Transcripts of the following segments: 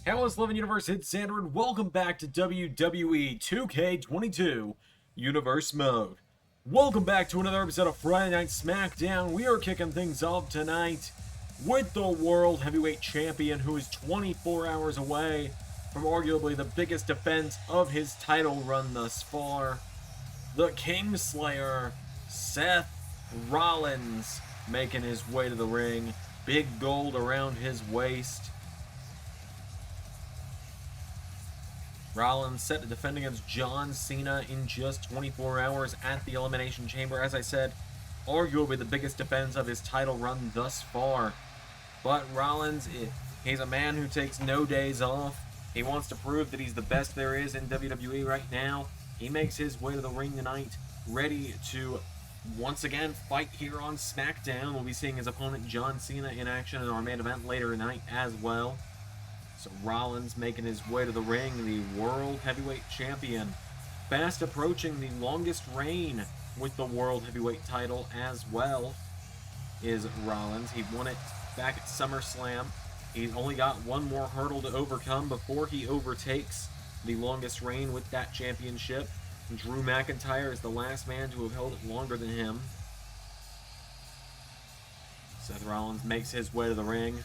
LS11 Universe, it's Xander, and welcome back to WWE 2K22 Universe Mode. Welcome back to another episode of Friday Night Smackdown. We are kicking things off tonight with the World Heavyweight Champion, who is 24 hours away from arguably the biggest defense of his title run thus far. The Kingslayer, Seth Rollins, making his way to the ring. Big gold around his waist. Rollins set to defend against John Cena in just 24 hours at the Elimination Chamber. As I said, arguably the biggest defense of his title run thus far. But Rollins, he's a man who takes no days off. He wants to prove that he's the best there is in WWE right now. He makes his way to the ring tonight, ready to once again fight here on Smackdown. We'll be seeing his opponent John Cena in action in our main event later tonight as well. So Rollins making his way to the ring, the World Heavyweight Champion. Fast approaching the longest reign with the World Heavyweight title as well is Rollins. He won it back at SummerSlam. He's only got one more hurdle to overcome before he overtakes the longest reign with that championship. Drew McIntyre is the last man to have held it longer than him. Seth Rollins makes his way to the ring.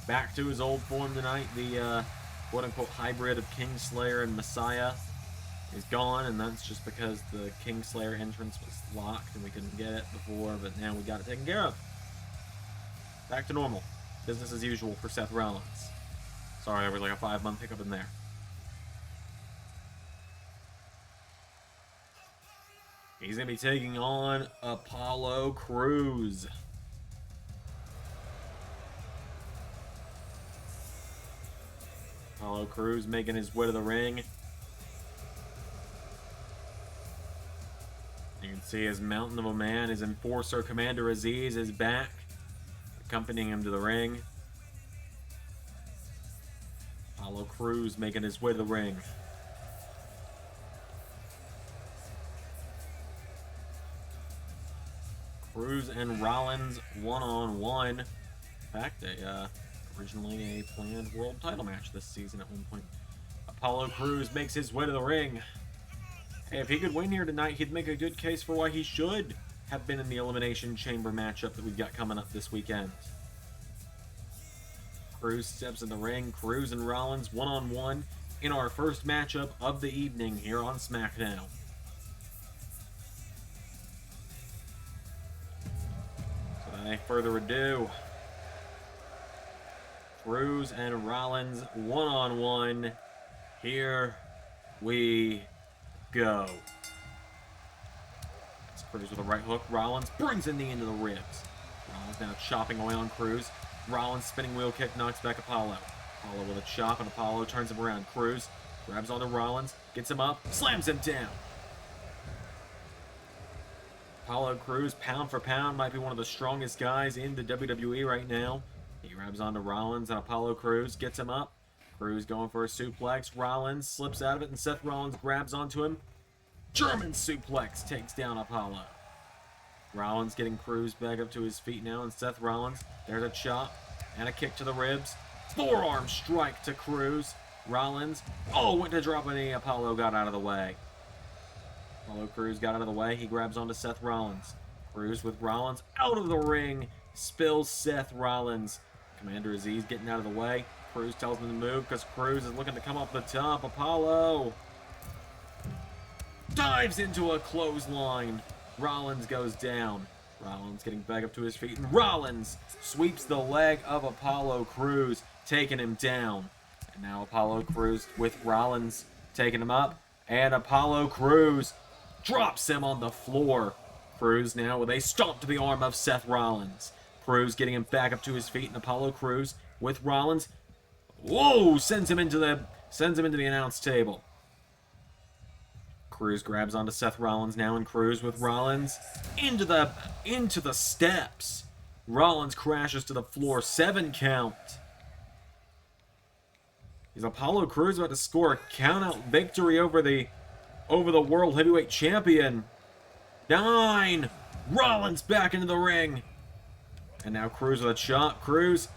Back to his old form tonight. The quote-unquote hybrid of Kingslayer and Messiah is gone, and that's just because the Kingslayer entrance was locked and we couldn't get it before, but now we got it taken care of. Back to normal. Business as usual for Seth Rollins. Sorry, there was like a 5-month hiccup in there. He's going to be taking on Apollo Crews. Apollo Crews making his way to the ring. You can see his mountain of a man, his enforcer, Commander Aziz, is back, accompanying him to the ring. Apollo Crews making his way to the ring. Crews and Rollins one-on-one. In fact, originally a planned world title match this season at one point. Apollo Crews makes his way to the ring. Hey, if he could win here tonight, he'd make a good case for why he should have been in the Elimination Chamber matchup that we've got coming up this weekend. Crews steps in the ring. Crews and Rollins one-on-one in our first matchup of the evening here on SmackDown. So without any further ado, Crews and Rollins one-on-one. Here we go. It's Crews with a right hook. Rollins brings a knee into the ribs. Rollins now chopping away on Crews. Rollins spinning wheel kick knocks back Apollo. Apollo with a chop, and Apollo turns him around. Crews grabs onto Rollins, gets him up, slams him down. Apollo Crews, pound for pound, might be one of the strongest guys in the WWE right now. He grabs onto Rollins, and Apollo Crews gets him up. Crews going for a suplex. Rollins slips out of it, and Seth Rollins grabs onto him. German suplex takes down Apollo. Rollins getting Crews back up to his feet now, and Seth Rollins, there's a chop and a kick to the ribs. Forearm strike to Crews. Rollins, went to drop a knee. Apollo got out of the way. Apollo Crews got out of the way. He grabs onto Seth Rollins. Crews with Rollins out of the ring. Spills Seth Rollins. Commander Aziz getting out of the way. Crews tells him to move because Crews is looking to come off the top. Apollo dives into a clothesline. Rollins goes down. Rollins getting back up to his feet, and Rollins sweeps the leg of Apollo Crews, taking him down. And now Apollo Crews with Rollins taking him up, and Apollo Crews drops him on the floor. Crews now with a stomp to the arm of Seth Rollins. Crews getting him back up to his feet, and Apollo Crews with Rollins, sends him into the announce table. Crews grabs onto Seth Rollins now, and Crews with Rollins into the steps. Rollins crashes to the floor. 7 count. Is Apollo Crews about to score a count-out victory over the World Heavyweight Champion? 9. Rollins back into the ring. And now Crews with a chop. Crews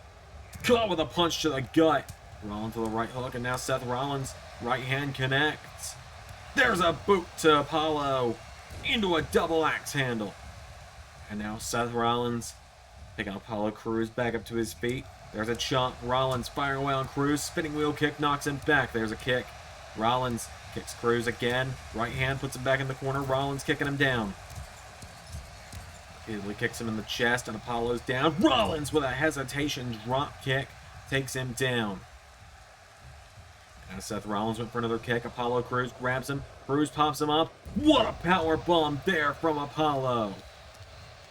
Caught with a punch to the gut. Rollins with a right hook, and now Seth Rollins' right hand connects. There's a boot to Apollo into a double axe handle. And now Seth Rollins picking Apollo Crews back up to his feet. There's a chop. Rollins firing away on Crews. Spinning wheel kick knocks him back. There's a kick. Rollins kicks Crews again. Right hand puts him back in the corner. Rollins kicking him down. Easily kicks him in the chest, and Apollo's down. Rollins with a hesitation drop kick takes him down. As Seth Rollins went for another kick, Apollo Crews grabs him. Crews pops him up. What a power bomb there from Apollo.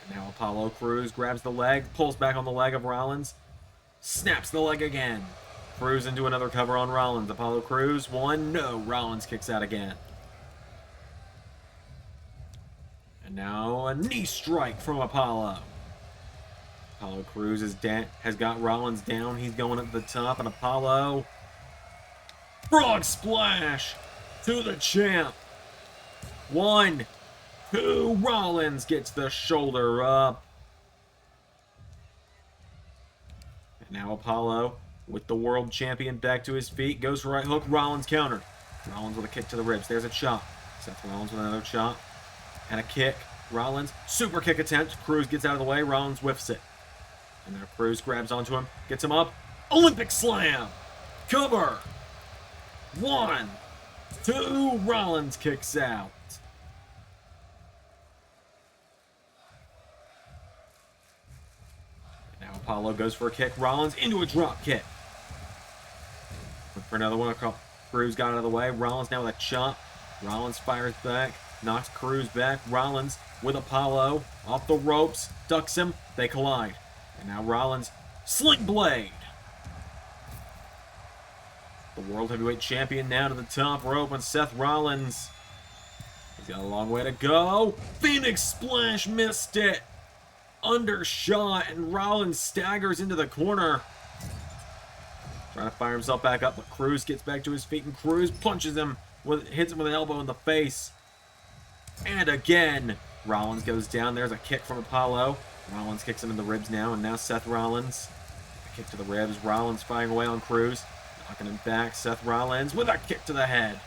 And now Apollo Crews grabs the leg, pulls back on the leg of Rollins, snaps the leg again. Crews into another cover on Rollins. Apollo Crews, one, no. Rollins kicks out again. And now a knee strike from Apollo. Apollo Crews has got Rollins down. He's going up the top, and Apollo... Frog splash to the champ. 1, 2, Rollins gets the shoulder up. And now Apollo, with the world champion back to his feet, goes for right hook. Rollins countered. Rollins with a kick to the ribs. There's a chop. Seth Rollins with another chop. And a kick. Rollins, super kick attempt. Crews gets out of the way. Rollins whiffs it. And now Crews grabs onto him. Gets him up. Olympic slam. Cover. 1, 2, Rollins kicks out. And now Apollo goes for a kick. Rollins into a drop kick. For another one. Crews got out of the way. Rollins now with a chop. Rollins fires back. Knocks Crews back. Rollins with Apollo. Off the ropes. Ducks him. They collide. And now Rollins. Sling blade. The World Heavyweight Champion now to the top rope on Seth Rollins. He's got a long way to go. Phoenix Splash missed it. Undershot, and Rollins staggers into the corner. Trying to fire himself back up, but Crews gets back to his feet, and Crews punches him, hits him with an elbow in the face. And again, Rollins goes down. There's a kick from Apollo. Rollins kicks him in the ribs now, and now Seth Rollins. A kick to the ribs. Rollins firing away on Crews. Knocking him back. Seth Rollins with a kick to the head.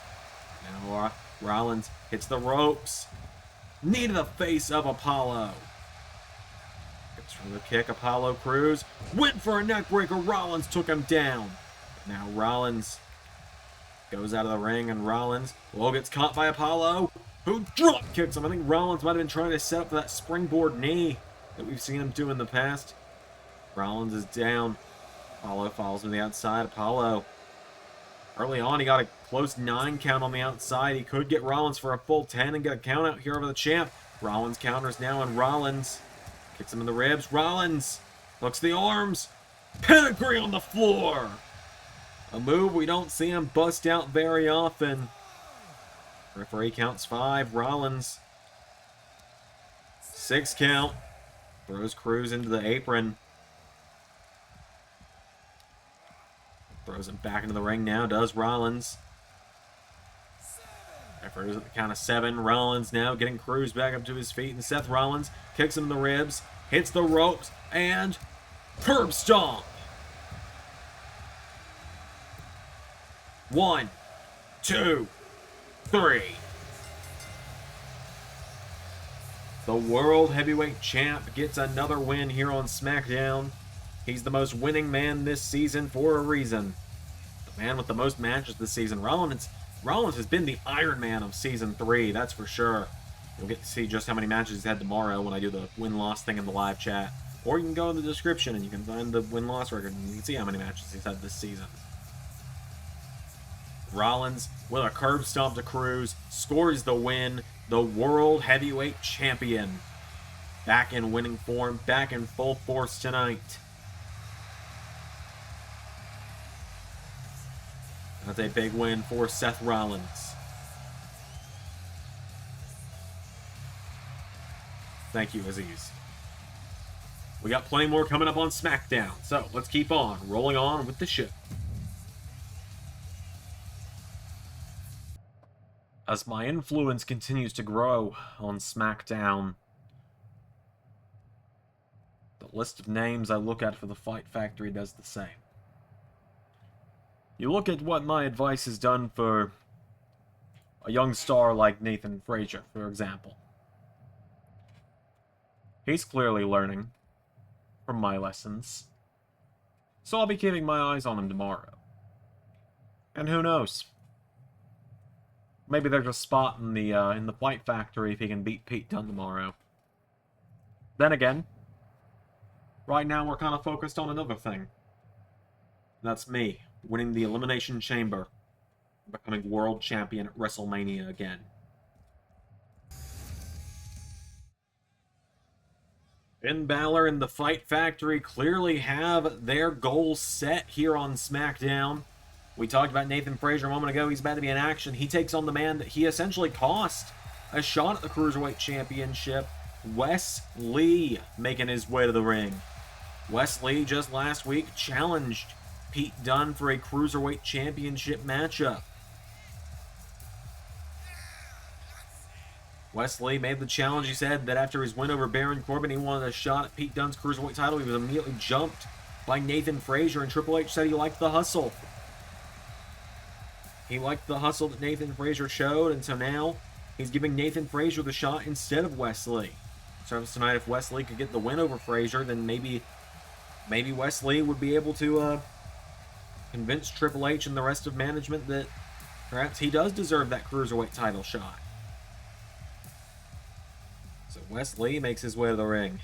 Now Rollins hits the ropes. Knee to the face of Apollo. Gets for the kick. Apollo Crews went for a neck breaker. Rollins took him down. Now Rollins goes out of the ring, and Rollins gets caught by Apollo, who drop kicks him. I think Rollins might have been trying to set up for that springboard knee that we've seen him do in the past. Rollins is down. Apollo falls to the outside. Apollo, early on, he got a close 9 count on the outside. He could get Rollins for a full 10 and get a count out here over the champ. Rollins counters now, and Rollins kicks him in the ribs. Rollins hooks the arms. Pedigree on the floor. A move we don't see him bust out very often. Referee counts 5. Rollins. 6 count. Throws Crews into the apron. Throws him back into the ring now, does Rollins. After at the count of 7, Rollins now getting Crews back up to his feet, and Seth Rollins kicks him in the ribs, hits the ropes, and curb stomp. 1, 2, 3. The World Heavyweight Champ gets another win here on Smackdown. He's the most winning man this season for a reason. The man with the most matches this season. Rollins has been the Iron Man of Season 3, that's for sure. You'll get to see just how many matches he's had tomorrow when I do the win-loss thing in the live chat. Or you can go in the description and you can find the win-loss record and you can see how many matches he's had this season. Rollins, with a curb stomp to Crews, scores the win. The World Heavyweight Champion. Back in winning form, back in full force tonight. That's a big win for Seth Rollins. Thank you, Aziz. We got plenty more coming up on SmackDown, so let's keep on rolling on with the show. As my influence continues to grow on SmackDown, the list of names I look at for the Fight Factory does the same. You look at what my advice has done for a young star like Nathan Frazier, for example. He's clearly learning from my lessons, so I'll be keeping my eyes on him tomorrow. And who knows? Maybe there's a spot in the Fight Factory if he can beat Pete Dunne tomorrow. Then again, right now we're kind of focused on another thing. That's me winning the Elimination Chamber, becoming world champion at WrestleMania again. Finn Balor and the Fight Factory clearly have their goals set here on Smackdown. We talked about Nathan Frazier a moment ago. He's about to be in action. He takes on the man that he essentially cost a shot at the Cruiserweight Championship, Wesley, making his way to the ring. Wesley just last week challenged Pete Dunne for a Cruiserweight Championship matchup. Wesley made the challenge. He said that after his win over Baron Corbin, he wanted a shot at Pete Dunne's Cruiserweight title. He was immediately jumped by Nathan Frazier, and Triple H said he liked the hustle. He liked the hustle that Nathan Frazier showed, and so now he's giving Nathan Frazier the shot instead of Wesley. So tonight, if Wesley could get the win over Frazier, then maybe Wesley would be able to convince Triple H and the rest of management that perhaps he does deserve that Cruiserweight title shot. So Wesley makes his way to the ring.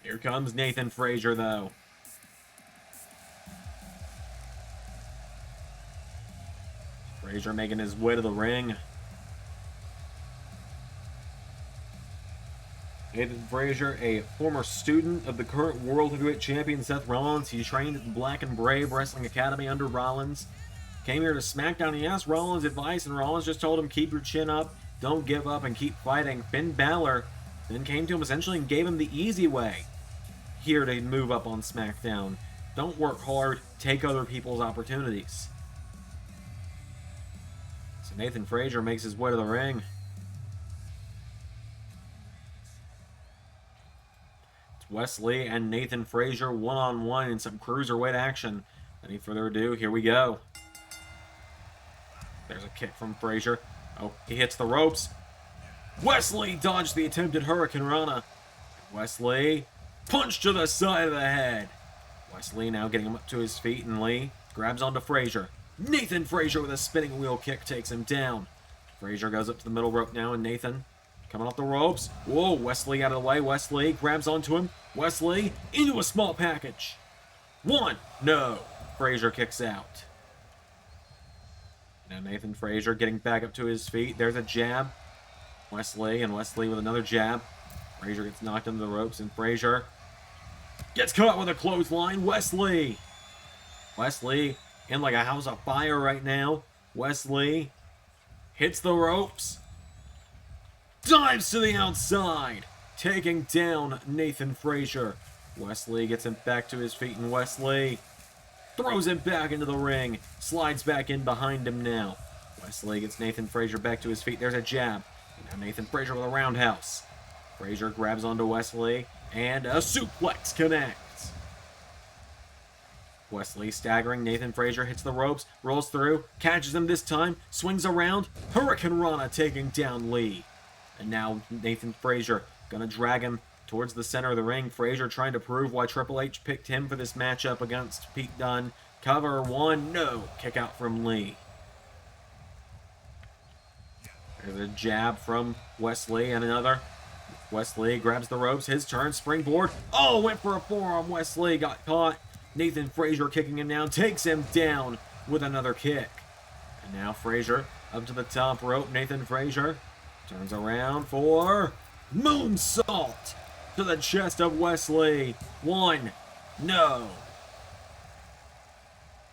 Here comes Nathan Frazier, though. Frazier making his way to the ring. Nathan Frazier, a former student of the current World Heavyweight Champion Seth Rollins. He trained at the Black and Brave Wrestling Academy under Rollins. Came here to SmackDown. He asked Rollins advice, and Rollins just told him, keep your chin up, don't give up, and keep fighting. Finn Balor then came to him essentially and gave him the easy way here to move up on SmackDown. Don't work hard, take other people's opportunities. So Nathan Frazier makes his way to the ring. It's Wesley and Nathan Frazier one-on-one in some cruiserweight action. Any further ado, here we go. There's a kick from Frazier. Oh, he hits the ropes. Wesley dodged the attempted Hurricane Rana. Wesley, punch to the side of the head. Wesley now getting him up to his feet, and Lee grabs onto Frazier. Nathan Frazier with a spinning wheel kick takes him down. Frazier goes up to the middle rope now, and Nathan coming off the ropes. Whoa, Wesley out of the way. Wesley grabs onto him. Wesley into a small package. One, no. Frazier kicks out. Now Nathan Frazier getting back up to his feet. There's a jab. Wesley with another jab. Frazier gets knocked into the ropes, and Frazier gets caught with a clothesline. Wesley in like a house of fire right now. Wesley hits the ropes. Dives to the outside, taking down Nathan Frazier. Wesley gets him back to his feet, and Wesley throws him back into the ring. Slides back in behind him now. Wesley gets Nathan Frazier back to his feet. There's a jab. And now Nathan Frazier with a roundhouse. Frazier grabs onto Wesley, and a suplex connects. Wesley staggering. Nathan Frazier hits the ropes, rolls through, catches him this time, swings around. Hurricane Rana taking down Lee. And now Nathan Frazier gonna drag him towards the center of the ring. Frazier trying to prove why Triple H picked him for this matchup against Pete Dunne. Cover one, no. Kick out from Lee. There's a jab from Wesley and another. Wesley grabs the ropes, his turn, springboard. Oh, went for a forearm. Wesley got caught. Nathan Frazier kicking him down, takes him down with another kick. And now Frazier up to the top rope. Nathan Frazier turns around for moonsault to the chest of Wesley. One, no.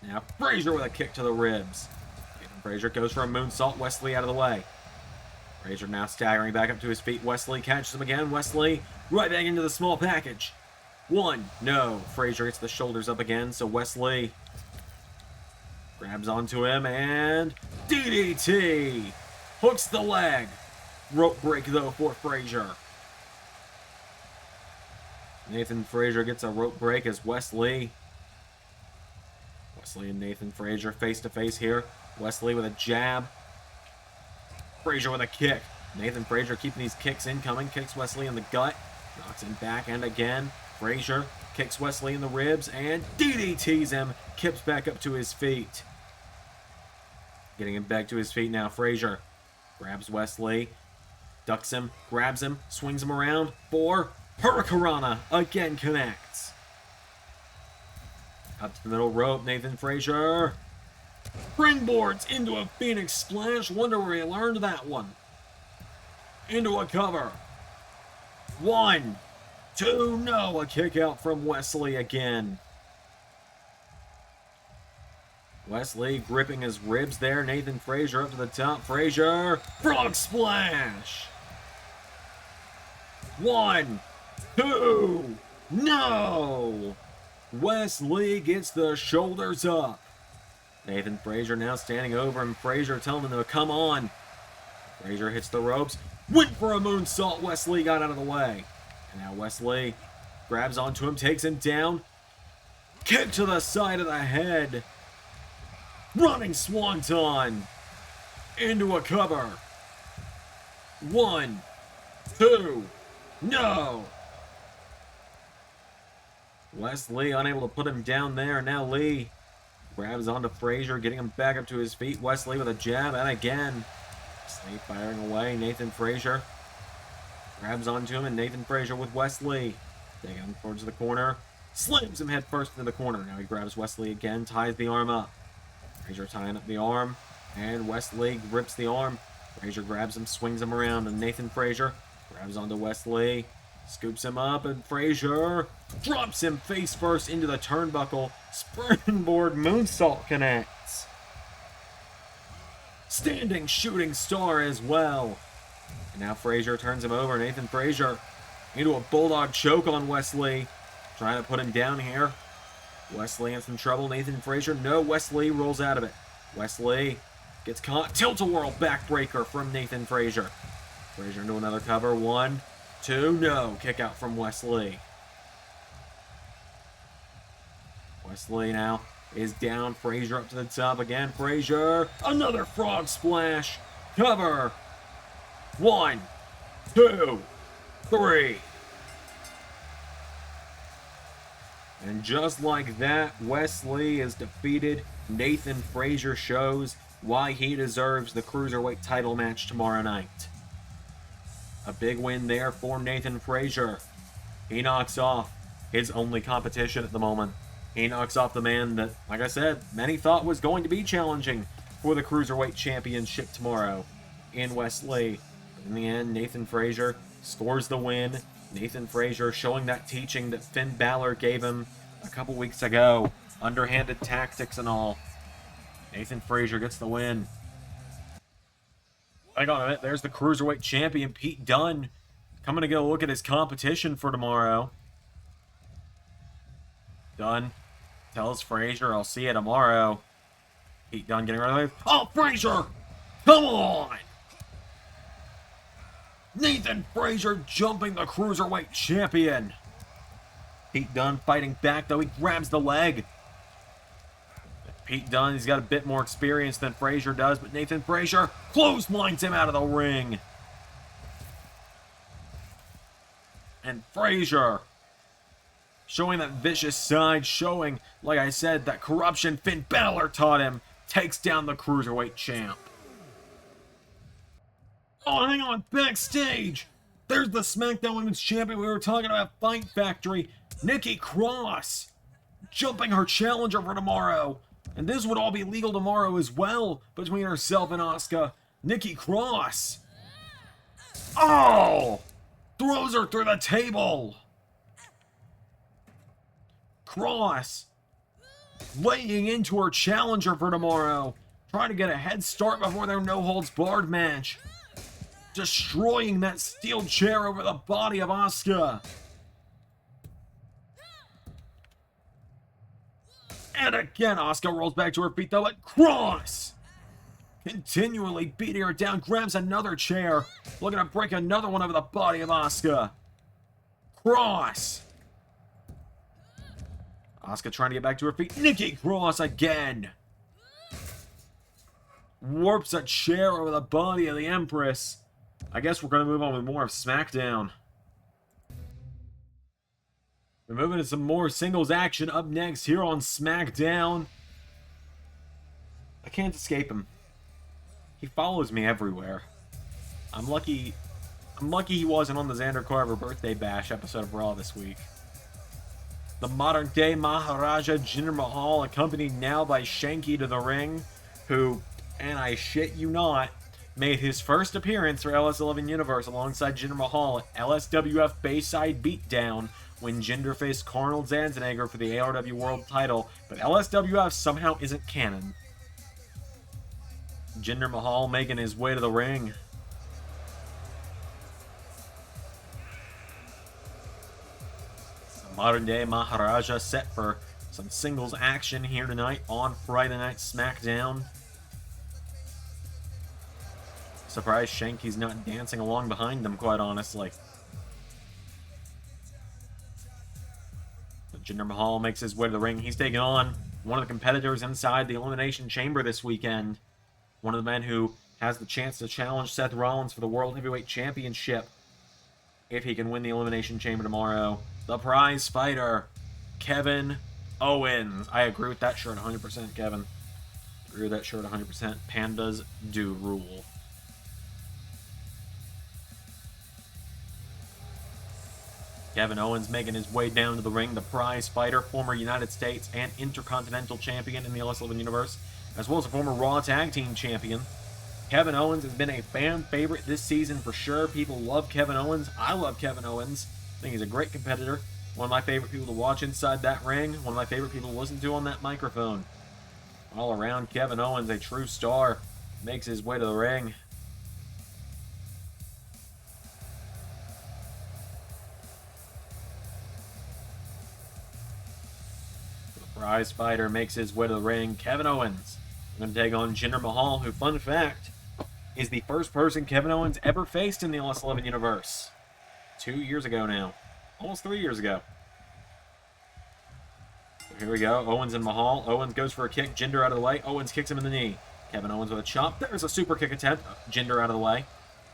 Now Frazier with a kick to the ribs. Nathan Frazier goes for a moonsault. Wesley out of the way. Frazier now staggering back up to his feet. Wesley catches him again. Wesley right back into the small package. One, no. Frazier gets the shoulders up again, so Wesley Grabs onto him and DDT. Hooks the leg. Rope break though for Frazier. Nathan Frazier gets a rope break as Wesley and Nathan Frazier face to face here. Wesley with a jab. Frazier with a kick. Nathan Frazier keeping these kicks incoming. Kicks Wesley in the gut. Knocks him back and again. Frazier kicks Wesley in the ribs and DDTs him. Kips back up to his feet. Getting him back to his feet now. Frazier grabs Wesley. Ducks him. Grabs him. Swings him around for Hurricanrana. Again connects. Up to the middle rope. Nathan Frazier springboards into a Phoenix Splash. Wonder where he learned that one. Into a cover. 1, 2, no. A kick out from Wesley again. Wesley gripping his ribs there. Nathan Frazier up to the top. Frazier, frog splash. 1, 2, no. Wesley gets the shoulders up. Nathan Frazier now standing over him. Frazier telling him to come on. Frazier hits the ropes. Went for a moonsault. Wesley got out of the way. And now Wesley grabs onto him, takes him down. Kick to the side of the head. Running swanton. Into a cover. 1, 2, no. Wesley unable to put him down there. Now Lee grabs onto Frazier, getting him back up to his feet. Wesley with a jab, and again. Wesley firing away. Nathan Frazier grabs onto him, and Nathan Frazier with Wesley. Taking him towards the corner. Slams him head first into the corner. Now he grabs Wesley again, ties the arm up. Frazier tying up the arm, and Wesley grips the arm. Frazier grabs him, swings him around, and Nathan Frazier grabs onto Wesley. Scoops him up, and Frazier drops him face first into the turnbuckle. Springboard moonsault connects. Standing shooting star as well. And now Frazier turns him over. Nathan Frazier into a bulldog choke on Wesley. Trying to put him down here. Wesley in some trouble. Nathan Frazier, no. Wesley rolls out of it. Wesley gets caught. Tilt-a-whirl backbreaker from Nathan Frazier. Frazier into another cover. 1, 2, no. Kick out from Wesley. Wesley now is down. Frazier up to the top again. Frazier, another frog splash. Cover. 1, 2, 3. And just like that, Wesley is defeated. Nathan Frazier shows why he deserves the Cruiserweight title match tomorrow night. A big win there for Nathan Frazier. He knocks off his only competition at the moment. He knocks off the man that, like I said, many thought was going to be challenging for the Cruiserweight Championship tomorrow in Wesley. In the end, Nathan Frazier scores the win. Nathan Frazier showing that teaching that Finn Balor gave him a couple weeks ago. Underhanded tactics and all. Nathan Frazier gets the win. Hang on a minute. There's the Cruiserweight Champion, Pete Dunne, coming to get a look at his competition for tomorrow. Dunne tells Frazier, I'll see you tomorrow. Pete Dunne getting right away. Oh, Frazier! Come on! Nathan Frazier jumping the Cruiserweight Champion. Pete Dunne fighting back, though. He grabs the leg. Pete Dunne, he's got a bit more experience than Frazier does, but Nathan Frazier clotheslines him out of the ring. And Frazier showing that vicious side, showing, like I said, that corruption Finn Balor taught him, takes down the Cruiserweight champ. Oh, hang on, backstage! There's the SmackDown Women's Champion we were talking about, Fight Factory, Nikki Cross, jumping her challenger for tomorrow. And this would all be legal tomorrow as well, between herself and Asuka. Nikki Cross. Oh! Throws her through the table. Cross laying into her challenger for tomorrow, trying to get a head start before their no-holds-barred match. Destroying that steel chair over the body of Asuka. And again, Asuka rolls back to her feet, though, at cross! Continually beating her down, grabs another chair, looking to break another one over the body of Asuka. Cross! Asuka trying to get back to her feet. Nikki cross again! Warps a chair over the body of the Empress. I guess we're going to move on with more of Smackdown. We're moving to some more singles action up next here on Smackdown. I can't escape him. He follows me everywhere. I'm lucky he wasn't on the Xander Carver birthday bash episode of Raw this week. The modern day Maharajah Jinder Mahal, accompanied now by Shanky to the ring, who, and I shit you not, made his first appearance for LS11 Universe alongside Jinder Mahal at LSWF Bayside Beatdown when Jinder faced Arnold Schwarzenegger for the ARW World title, but LSWF somehow isn't canon. Jinder Mahal making his way to the ring. The modern day Maharaja set for some singles action here tonight on Friday Night SmackDown. Surprised Shanky's not dancing along behind them, quite honestly. But Jinder Mahal makes his way to the ring. He's taking on one of the competitors inside the Elimination Chamber this weekend. One of the men who has the chance to challenge Seth Rollins for the World Heavyweight Championship if he can win the Elimination Chamber tomorrow. The prize fighter, Kevin Owens. I agree with that shirt 100%, Kevin. Agree with that shirt 100%. Pandas do rule. Kevin Owens making his way down to the ring, the prize fighter, former United States and Intercontinental Champion in the LS11 Universe, as well as a former Raw Tag Team Champion. Kevin Owens has been a fan favorite this season for sure. People love Kevin Owens. I love Kevin Owens. I think he's a great competitor. One of my favorite people to watch inside that ring. One of my favorite people to listen to on that microphone. All around, Kevin Owens, a true star, makes his way to the ring. Prize fighter makes his way to the ring. Kevin Owens going to take on Jinder Mahal, who, fun fact, is the first person Kevin Owens ever faced in the LS11 Universe. 2 years ago now. Almost 3 years ago. So here we go. Owens and Mahal. Owens goes for a kick. Jinder out of the way. Owens kicks him in the knee. Kevin Owens with a chop. There's a super kick attempt. Jinder out of the way.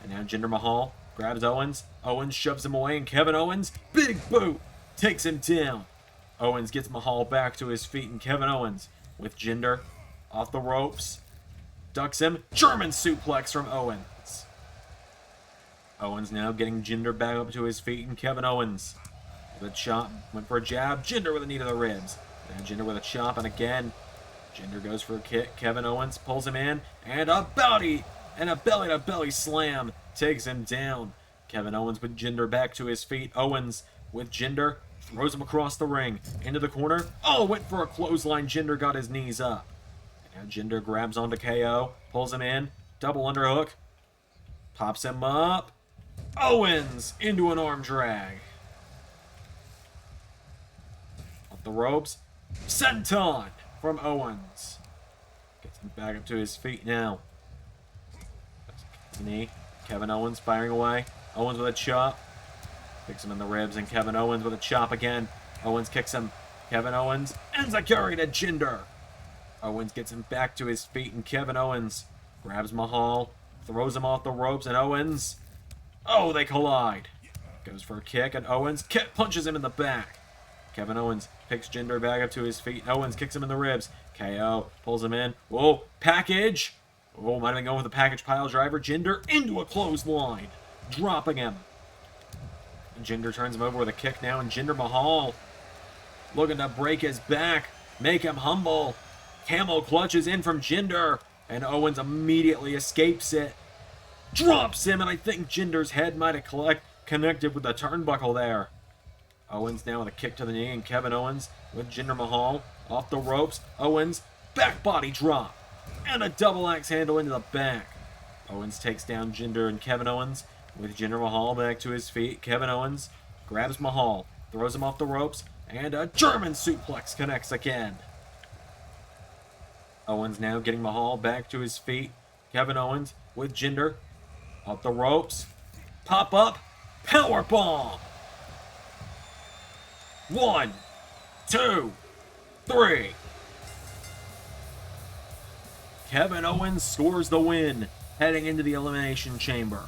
And now Jinder Mahal grabs Owens. Owens shoves him away, and Kevin Owens, big boot, takes him down. Owens gets Mahal back to his feet, and Kevin Owens with Jinder off the ropes. Ducks him. German suplex from Owens. Owens now getting Jinder back up to his feet, and Kevin Owens with a chop. Went for a jab. Jinder with a knee to the ribs. Now Jinder with a chop, and again, Jinder goes for a kick. Kevin Owens pulls him in, and a belly-to-belly slam takes him down. Kevin Owens with Jinder back to his feet. Owens with Jinder. Throws him across the ring. Into the corner. Oh, went for a clothesline. Jinder got his knees up. And now Jinder grabs onto KO. Pulls him in. Double underhook. Pops him up. Owens into an arm drag. Off the ropes. Senton from Owens. Gets him back up to his feet now. Knee. Kevin Owens firing away. Owens with a chop. Kicks him in the ribs, and Kevin Owens with a chop again. Owens kicks him. Kevin Owens ends a carry to Jinder. Owens gets him back to his feet, and Kevin Owens grabs Mahal, throws him off the ropes, and Owens... Oh, they collide. Goes for a kick, and Owens punches him in the back. Kevin Owens picks Jinder back up to his feet. Owens kicks him in the ribs. KO pulls him in. Whoa, package. Oh, might have been going with the package pile driver. Jinder into a clothesline, dropping him. Jinder turns him over with a kick now, and Jinder Mahal looking to break his back, make him humble. Camel clutches in from Jinder, and Owens immediately escapes it. Drops him, and I think Jinder's head might have connected with the turnbuckle there. Owens now with a kick to the knee, and Kevin Owens with Jinder Mahal off the ropes. Owens, back body drop, and a double axe handle into the back. Owens takes down Jinder, and Kevin Owens with Jinder Mahal back to his feet. Kevin Owens grabs Mahal, throws him off the ropes, and a German suplex connects again. Owens now getting Mahal back to his feet. Kevin Owens with Jinder. Up the ropes. Pop up. Power bomb. 1, 2, 3. Kevin Owens scores the win, heading into the Elimination Chamber.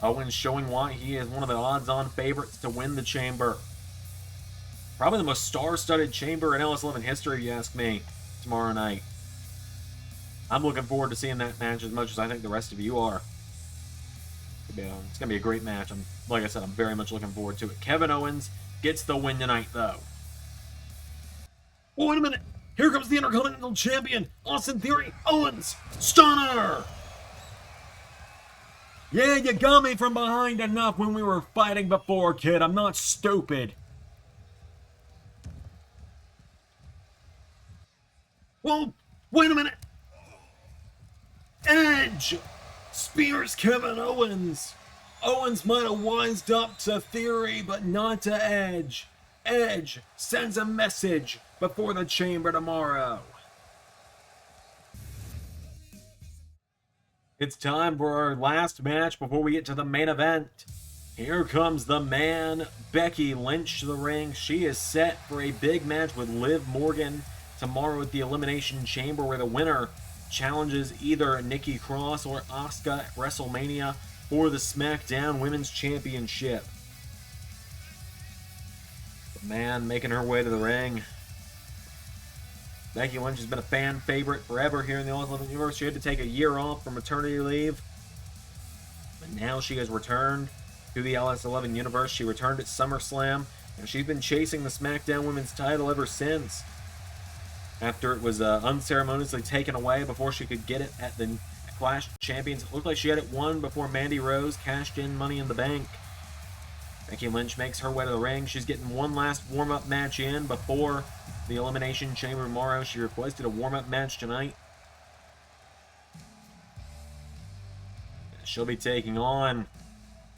Owens showing why he is one of the odds-on favorites to win the Chamber. Probably the most star-studded Chamber in LS11 history, if you ask me, tomorrow night. I'm looking forward to seeing that match as much as I think the rest of you are. It's going to be a great match. Like I said, I'm very much looking forward to it. Kevin Owens gets the win tonight, though. Oh, wait a minute. Here comes the Intercontinental Champion, Austin Theory, Owens. Stunner! Yeah, you got me from behind enough when we were fighting before, kid. I'm not stupid. Well, wait a minute. Edge spears Kevin Owens. Owens might have wised up to Theory, but not to Edge. Edge sends a message before the Chamber tomorrow. It's time for our last match before we get to the main event. Here comes the man, Becky Lynch, to the ring. She is set for a big match with Liv Morgan tomorrow at the Elimination Chamber, where the winner challenges either Nikki Cross or Asuka at WrestleMania for the Smackdown Women's Championship. The man making her way to the ring. Becky Lynch has been a fan favorite forever here in the LS11 Universe. She had to take a year off from maternity leave, but now she has returned to the LS11 Universe. She returned at SummerSlam, and she's been chasing the SmackDown Women's title ever since. After it was unceremoniously taken away before she could get it at the Clash of Champions. It looked like she had it won before Mandy Rose cashed in Money in the Bank. Becky Lynch makes her way to the ring. She's getting one last warm-up match in before the Elimination Chamber tomorrow. She requested a warm-up match tonight. She'll be taking on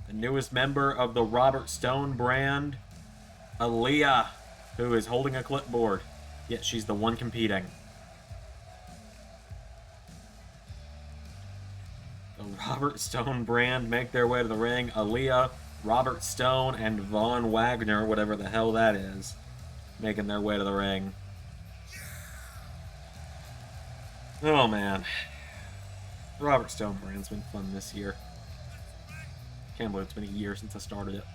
the newest member of the Robert Stone brand, Aaliyah, who is holding a clipboard. Yet she's the one competing. The Robert Stone brand make their way to the ring. Aaliyah, Robert Stone, and Von Wagner, whatever the hell that is, making their way to the ring. Oh, man. Robert Stone brand's been fun this year. Can't believe it's been a year since I started it.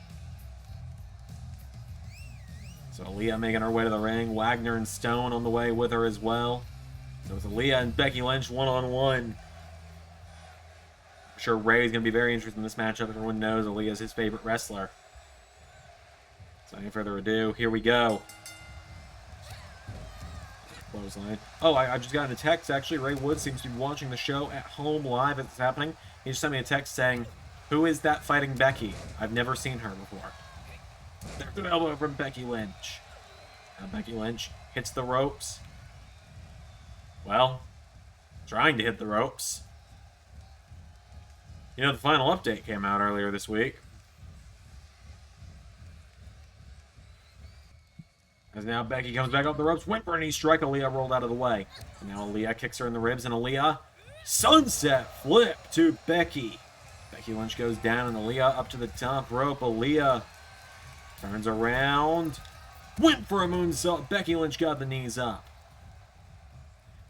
So Aaliyah making her way to the ring. Wagner and Stone on the way with her as well. So it's Aaliyah and Becky Lynch one-on-one. I'm sure Ray's going to be very interested in this matchup. Everyone knows Aaliyah's his favorite wrestler. So any further ado, here we go. Clothesline. Oh, I just got a text, actually. Ray Wood seems to be watching the show at home live as it's happening. He just sent me a text saying, "Who is that fighting Becky? I've never seen her before." There's an elbow from Becky Lynch. Now Becky Lynch hits the ropes. Well, trying to hit the ropes. You know, the final update came out earlier this week. As now Becky comes back up the ropes, went for a knee strike. Aaliyah rolled out of the way. And now Aaliyah kicks her in the ribs, and Aaliyah sunset flip to Becky. Becky Lynch goes down, and Aaliyah up to the top rope. Aaliyah turns around, went for a moonsault. Becky Lynch got the knees up.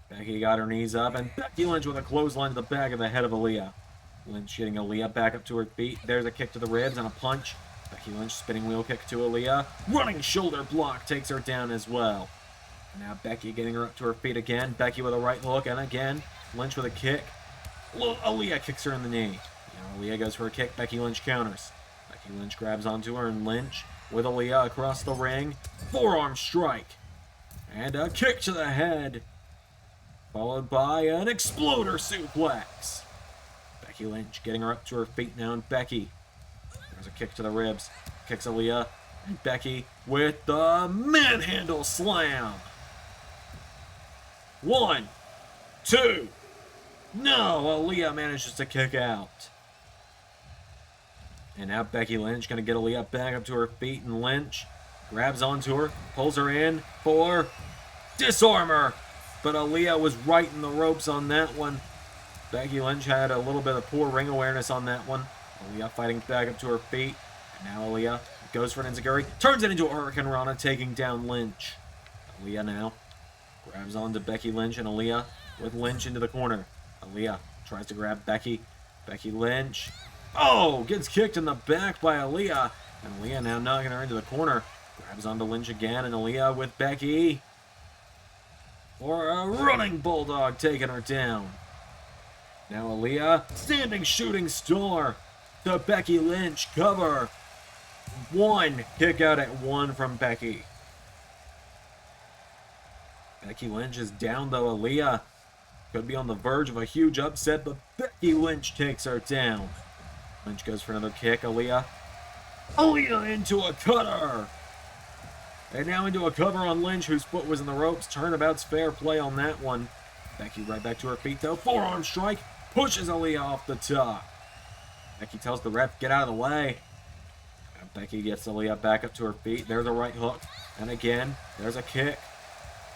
Becky got her knees up, and Becky Lynch with a clothesline to the back of the head of Aaliyah. Lynch getting Aaliyah back up to her feet. There's a kick to the ribs and a punch. Becky Lynch spinning wheel kick to Aaliyah. Running shoulder block takes her down as well. And now Becky getting her up to her feet again. Becky with a right hook, and again, Lynch with a kick. Aaliyah kicks her in the knee. Now Aaliyah goes for a kick. Becky Lynch counters. Becky Lynch grabs onto her, and Lynch with Aaliyah across the ring. Forearm strike. And a kick to the head. Followed by an exploder suplex. Becky Lynch getting her up to her feet now, and Becky. There's a kick to the ribs. Kicks Aaliyah. And Becky with the manhandle slam. 1, 2. No, Aaliyah manages to kick out. And now Becky Lynch going to get Aaliyah back up to her feet, and Lynch grabs onto her, pulls her in for disarmor. but Aaliyah was right in the ropes on that one. Becky Lynch had a little bit of poor ring awareness on that one. Aaliyah fighting back up to her feet. And now Aaliyah goes for an enziguri, turns it into a Hurricane Rana, taking down Lynch. Aaliyah now grabs onto Becky Lynch, and Aaliyah with Lynch into the corner. Aaliyah tries to grab Becky. Becky Lynch. Oh, gets kicked in the back by Aaliyah. And Aaliyah now knocking her into the corner. Grabs onto Lynch again, and Aaliyah with Becky. For a running bulldog taking her down. Now Aaliyah, standing shooting star to Becky Lynch, cover. One, kick out at one from Becky. Becky Lynch is down though. Aaliyah could be on the verge of a huge upset, but Becky Lynch takes her down. Lynch goes for another kick. Aaliyah into a cutter. And now into a cover on Lynch, whose foot was in the ropes. Turnabout's fair play on that one. Becky right back to her feet though. Forearm strike. Pushes Aaliyah off the top. Becky tells the ref, get out of the way. And Becky gets Aaliyah back up to her feet. There's a right hook. And again, there's a kick.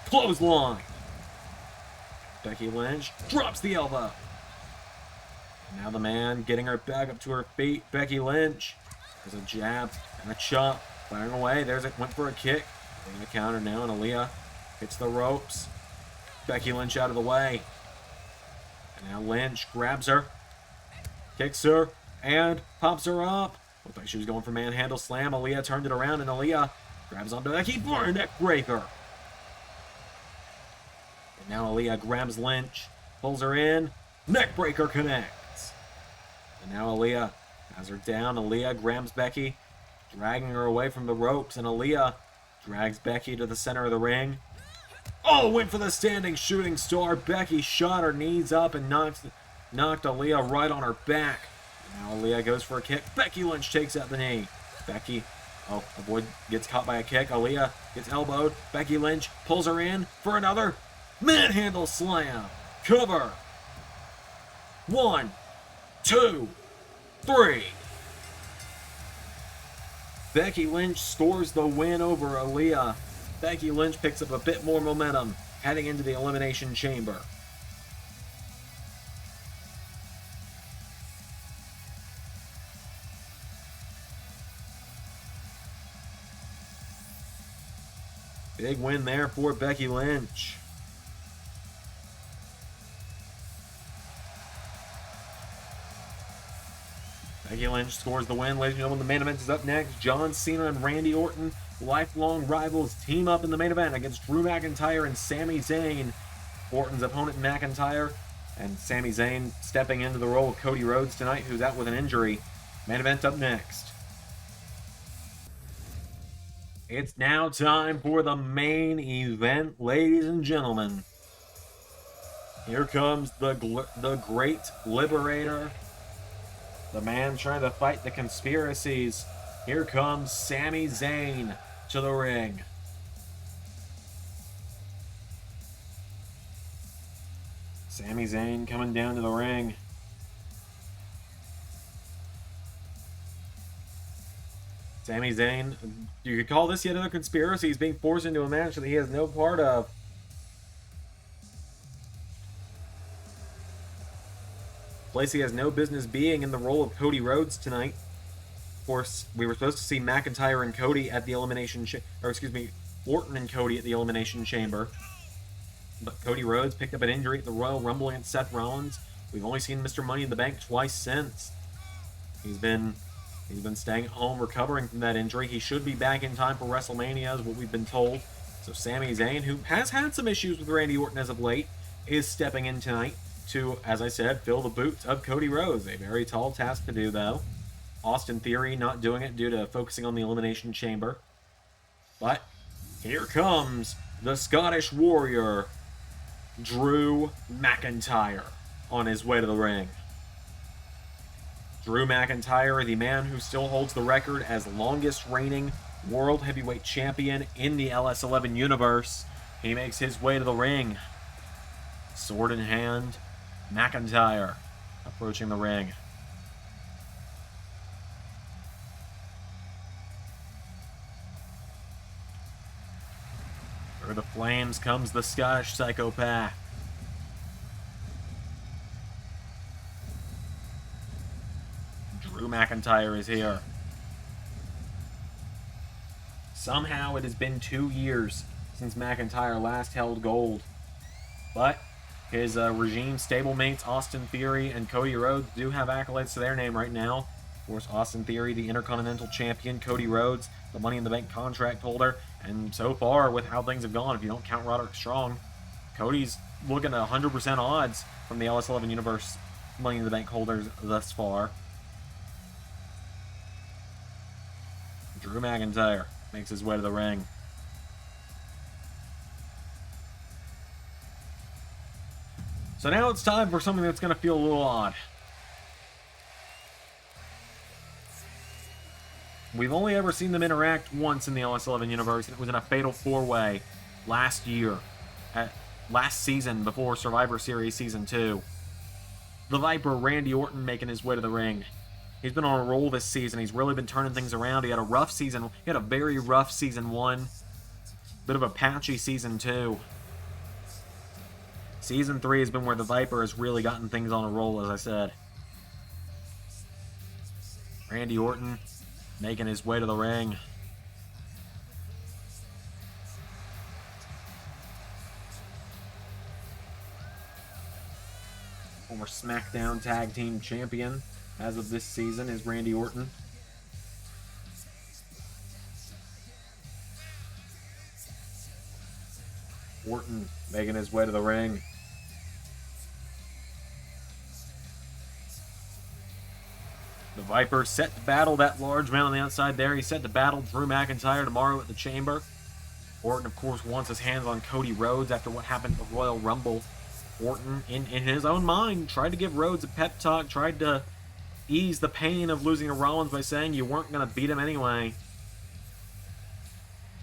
Clothesline. Becky Lynch drops the elbow. And now the man getting her back up to her feet. Becky Lynch. There's a jab and a chop. Firing away. Went for a kick. They're going to counter now, and Aaliyah hits the ropes. Becky Lynch out of the way. And now Lynch grabs her, kicks her, and pops her up. Looked like she was going for manhandle slam. Aaliyah turned it around, and Aaliyah grabs onto Becky for a neck breaker. And now Aaliyah grabs Lynch, pulls her in, neck breaker connects. And now Aaliyah has her down. Aaliyah grabs Becky, dragging her away from the ropes, and Aaliyah drags Becky to the center of the ring. Oh, went for the standing shooting star. Becky shot her knees up and knocked Aaliyah right on her back. Now Aaliyah goes for a kick. Becky Lynch takes out the knee. Becky, gets caught by a kick. Aaliyah gets elbowed. Becky Lynch pulls her in for another manhandle slam. Cover. 1, 2, 3. Becky Lynch scores the win over Aaliyah. Becky Lynch picks up a bit more momentum heading into the Elimination Chamber. Big win there for Becky Lynch. Becky Lynch scores the win. Ladies and gentlemen, the main event is up next. John Cena and Randy Orton, lifelong rivals, team up in the main event against Drew McIntyre and Sami Zayn. Orton's opponent, McIntyre, and Sami Zayn stepping into the role of Cody Rhodes tonight, who's out with an injury. Main event up next. It's now time for the main event, ladies and gentlemen. Here comes the great liberator, the man trying to fight the conspiracies. Here comes Sami Zayn to the ring. Sami Zayn coming down to the ring. Sami Zayn, you could call this yet another conspiracy. He's being forced into a match that he has no part of. Place he has no business being in the role of Cody Rhodes tonight. Of course, we were supposed to see McIntyre and Cody at the Orton and Cody at the Elimination Chamber. But Cody Rhodes picked up an injury at the Royal Rumble against Seth Rollins. We've only seen Mr. Money in the Bank twice since. He's been staying at home recovering from that injury. He should be back in time for WrestleMania, is what we've been told. So Sami Zayn, who has had some issues with Randy Orton as of late, is stepping in tonight to, as I said, fill the boots of Cody Rhodes. A very tall task to do, though. Austin Theory not doing it due to focusing on the Elimination Chamber. But here comes the Scottish Warrior, Drew McIntyre, on his way to the ring. Drew McIntyre, the man who still holds the record as longest reigning World Heavyweight Champion in the LS11 Universe. He makes his way to the ring. Sword in hand, McIntyre approaching the ring. Through the flames comes the Scottish psychopath. Drew McIntyre is here. Somehow it has been 2 years since McIntyre last held gold. But his regime stablemates Austin Theory and Cody Rhodes do have accolades to their name right now. Of course, Austin Theory, the Intercontinental Champion, Cody Rhodes, the Money in the Bank contract holder, and so far, with how things have gone, if you don't count Roderick Strong, Cody's looking at 100% odds from the LS11 Universe Money in the Bank holders thus far. Drew McIntyre makes his way to the ring. So now it's time for something that's going to feel a little odd. We've only ever seen them interact once in the LS11 Universe, and it was in a Fatal 4-Way last year, last season before Survivor Series Season 2. The Viper, Randy Orton, making his way to the ring. He's been on a roll this season. He's really been turning things around. He had a rough season. He had a very rough Season 1. Bit of a patchy Season 2. Season 3 has been where the Viper has really gotten things on a roll, as I said. Randy Orton making his way to the ring. Former Smackdown Tag Team Champion as of this season is Randy Orton. Orton making his way to the ring. The Viper set to battle that large man on the outside there. He's set to battle Drew McIntyre tomorrow at the Chamber. Orton, of course, wants his hands on Cody Rhodes after what happened at the Royal Rumble. Orton, in his own mind, tried to give Rhodes a pep talk, tried to ease the pain of losing to Rollins by saying you weren't going to beat him anyway.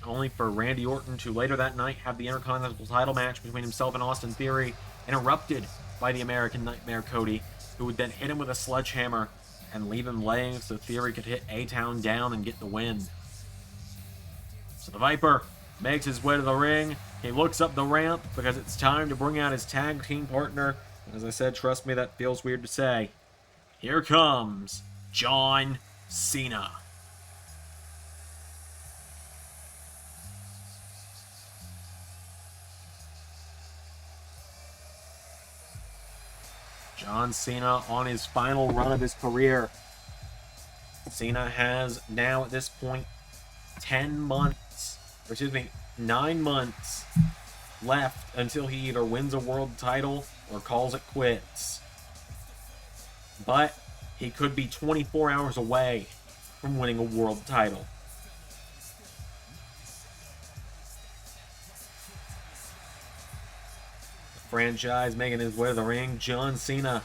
Only for Randy Orton to later that night have the Intercontinental title match between himself and Austin Theory interrupted by the American Nightmare Cody, who would then hit him with a sledgehammer and leave him laying so Theory could hit A-Town down and get the win. So the Viper makes his way to the ring. He looks up the ramp because it's time to bring out his tag team partner. And as I said, trust me, that feels weird to say. Here comes John Cena. John Cena on his final run of his career. Cena has now at this point 9 months left until he either wins a world title or calls it quits. But he could be 24 hours away from winning a world title. Franchise making his way to the ring, John Cena.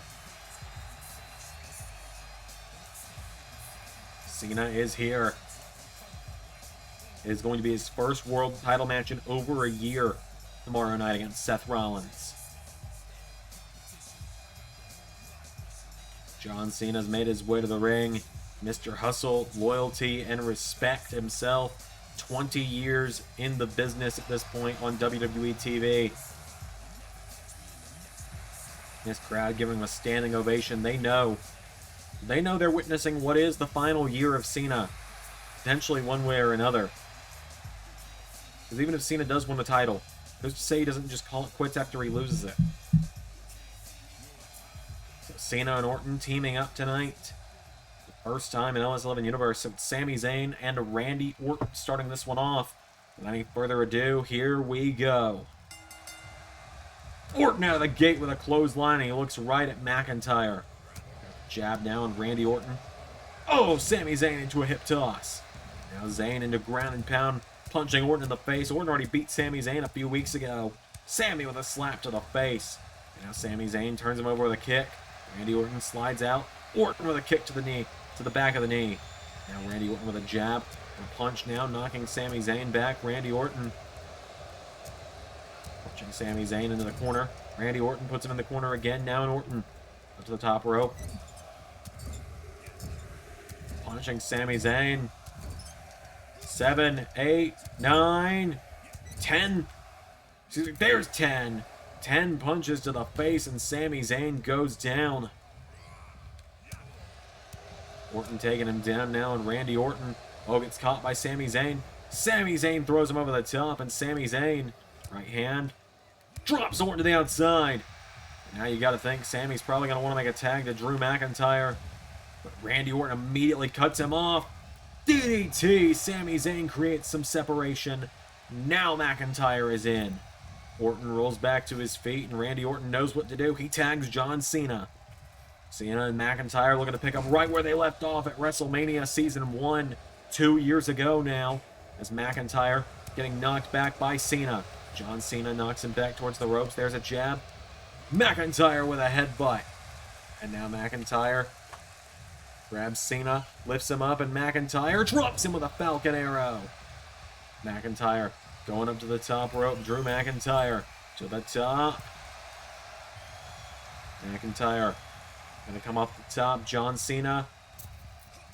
Cena is here. It is going to be his first world title match in over a year tomorrow night against Seth Rollins. John Cena's made his way to the ring. Mr. Hustle, loyalty, and respect himself. 20 years in the business at this point on WWE TV. This crowd giving him a standing ovation. They know they're witnessing what is the final year of Cena. Potentially one way or another. Because even if Cena does win the title, who's to say he doesn't just call it quits after he loses it? So Cena and Orton teaming up tonight. The first time in LS11 Universe. So it's Sami Zayn and Randy Orton starting this one off. Without any further ado, here we go. Orton out of the gate with a clothesline, and he looks right at McIntyre. Jab now on Randy Orton. Oh, Sami Zayn into a hip toss. Now Zayn into ground and pound, punching Orton in the face. Orton already beat Sami Zayn a few weeks ago. Sami with a slap to the face. And now Sami Zayn turns him over with a kick. Randy Orton slides out. Orton with a kick to the knee, to the back of the knee. Now Randy Orton with a jab and a punch now, knocking Sami Zayn back. Randy Orton punching Sami Zayn into the corner. Randy Orton puts him in the corner again. Now Orton up to the top rope. Punching Sami Zayn. 7, 8, 9, 10. There's 10. 10 punches to the face, and Sami Zayn goes down. Orton taking him down now, and Randy Orton, gets caught by Sami Zayn. Sami Zayn throws him over the top, and Sami Zayn, right hand, drops Orton to the outside. Now you got to think Sami's probably going to want to make a tag to Drew McIntyre. But Randy Orton immediately cuts him off. DDT! Sami Zayn creates some separation. Now McIntyre is in. Orton rolls back to his feet, and Randy Orton knows what to do. He tags John Cena. Cena and McIntyre looking to pick up right where they left off at WrestleMania Season 1, 2 years ago now, as McIntyre getting knocked back by Cena. John Cena knocks him back towards the ropes. There's a jab. McIntyre with a headbutt. And now McIntyre grabs Cena, lifts him up, and McIntyre drops him with a Falcon Arrow. McIntyre going up to the top rope. Drew McIntyre to the top. McIntyre going to come off the top. John Cena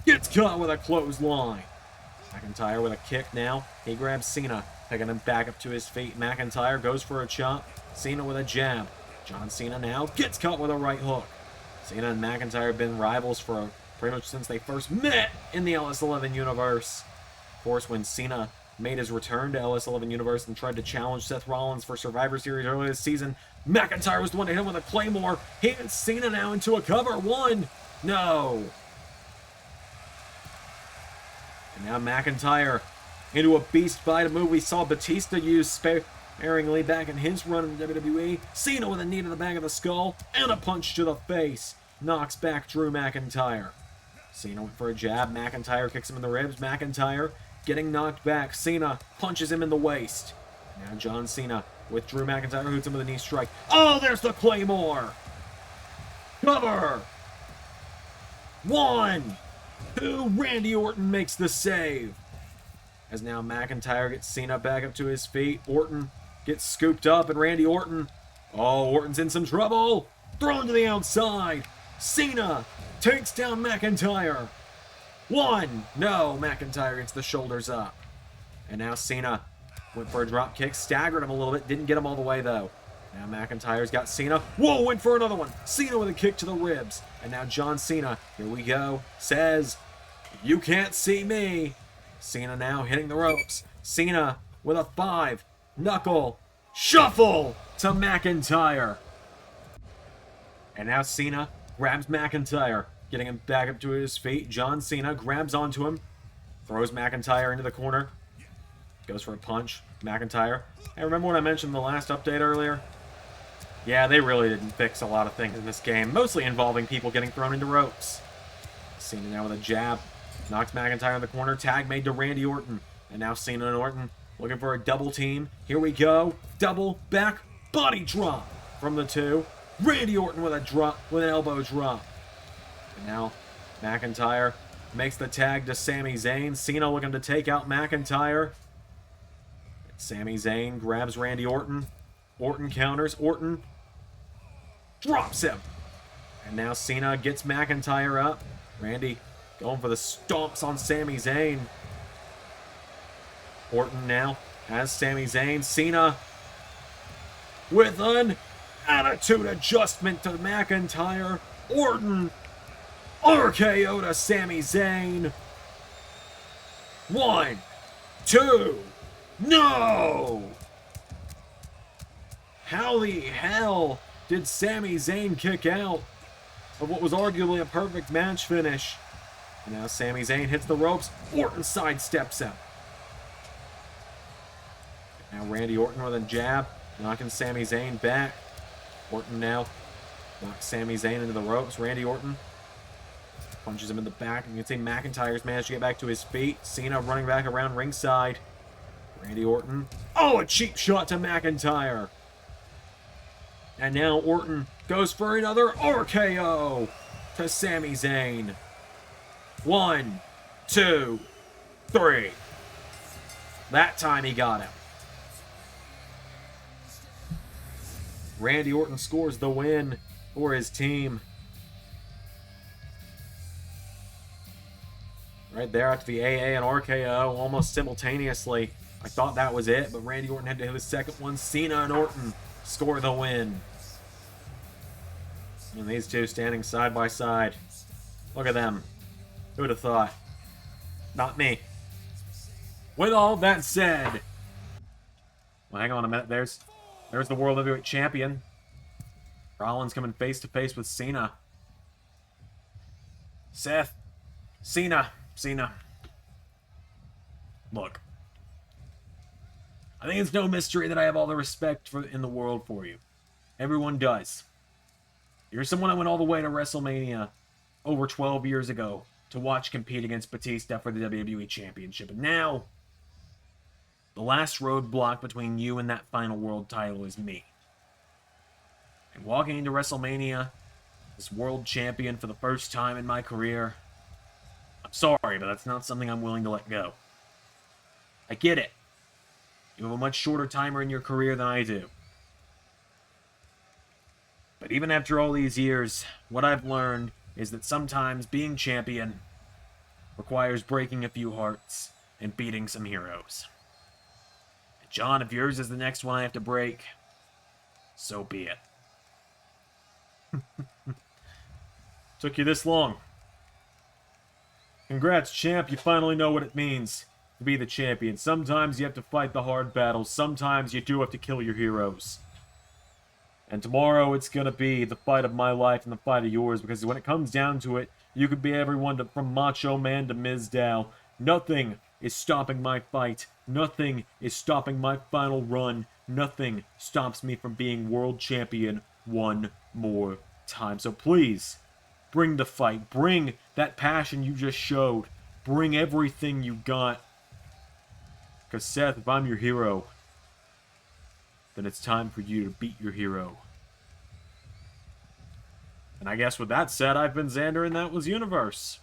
gets caught with a clothesline. McIntyre with a kick now. He grabs Cena, picking him back up to his feet. McIntyre goes for a chop. Cena with a jab. John Cena now gets caught with a right hook. Cena and McIntyre have been rivals for pretty much since they first met in the LS11 Universe. Of course, when Cena made his return to LS11 Universe and tried to challenge Seth Rollins for Survivor Series earlier this season, McIntyre was the one to hit him with a Claymore. He and Cena now into a cover. One. No. And now McIntyre into a beast fight, a move we saw Batista use sparingly back in his run in WWE. Cena with a knee to the back of the skull and a punch to the face. Knocks back Drew McIntyre. Cena went for a jab. McIntyre kicks him in the ribs. McIntyre getting knocked back. Cena punches him in the waist. Now John Cena with Drew McIntyre, who hits him with a knee strike. Oh, there's the Claymore. Cover. 1, 2. Randy Orton makes the save. As now McIntyre gets Cena back up to his feet. Orton gets scooped up, and Randy Orton. Oh, Orton's in some trouble. Thrown to the outside. Cena takes down McIntyre. 1. No, McIntyre gets the shoulders up. And now Cena went for a drop kick, staggered him a little bit, didn't get him all the way though. Now McIntyre's got Cena. Whoa, went for another one. Cena with a kick to the ribs. And now John Cena, here we go, says, "You can't see me." Cena now hitting the ropes. Cena with a 5 knuckle shuffle to McIntyre. And now Cena grabs McIntyre, getting him back up to his feet. John Cena grabs onto him, throws McIntyre into the corner, goes for a punch. McIntyre. Hey, remember what I mentioned in the last update earlier? Yeah, they really didn't fix a lot of things in this game, mostly involving people getting thrown into ropes. Cena now with a jab, knocks McIntyre in the corner. Tag made to Randy Orton. And now Cena and Orton looking for a double team. Here we go. Double back body drop from the 2. Randy Orton with a drop, with an elbow drop. And now McIntyre makes the tag to Sami Zayn. Cena looking to take out McIntyre. Sami Zayn grabs Randy Orton. Orton counters. Orton drops him. And now Cena gets McIntyre up. Randy going for the stomps on Sami Zayn. Orton now has Sami Zayn. Cena with an attitude adjustment to McIntyre. Orton RKO to Sami Zayn. 1, 2. No! How the hell did Sami Zayn kick out of what was arguably a perfect match finish? And now Sami Zayn hits the ropes. Orton sidesteps him. Now Randy Orton with a jab, knocking Sami Zayn back. Orton now knocks Sami Zayn into the ropes. Randy Orton punches him in the back. You can see McIntyre's managed to get back to his feet. Cena running back around ringside. Randy Orton. Oh, a cheap shot to McIntyre. And now Orton goes for another RKO to Sami Zayn. 1, 2, 3. That time he got him. Randy Orton scores the win for his team. Right there after the AA and RKO almost simultaneously. I thought that was it, but Randy Orton had to hit his second one. Cena and Orton score the win. And these two standing side by side. Look at them. Who would have thought? Not me. With all that said... Well, hang on a minute. There's the World Heavyweight Champion. Rollins coming face to face with Cena. Seth. Cena. Look. I think it's no mystery that I have all the respect in the world for you. Everyone does. You're someone I went all the way to WrestleMania over 12 years ago to watch compete against Batista for the WWE Championship. And now, the last roadblock between you and that final world title is me. And walking into WrestleMania, as world champion for the first time in my career, I'm sorry, but that's not something I'm willing to let go. I get it. You have a much shorter timer in your career than I do. But even after all these years, what I've learned is that sometimes being champion requires breaking a few hearts and beating some heroes. And John, if yours is the next one I have to break, so be it. Took you this long. Congrats, champ. You finally know what it means to be the champion. Sometimes you have to fight the hard battles. Sometimes you do have to kill your heroes. And tomorrow it's going to be the fight of my life and the fight of yours, because when it comes down to it, you could be everyone from Macho Man to Mizdow. Nothing is stopping my fight. Nothing is stopping my final run. Nothing stops me from being world champion one more time. So please, bring the fight. Bring that passion you just showed. Bring everything you got. Because Seth, if I'm your hero, then it's time for you to beat your hero. And I guess with that said, I've been Xander, and that was Universe.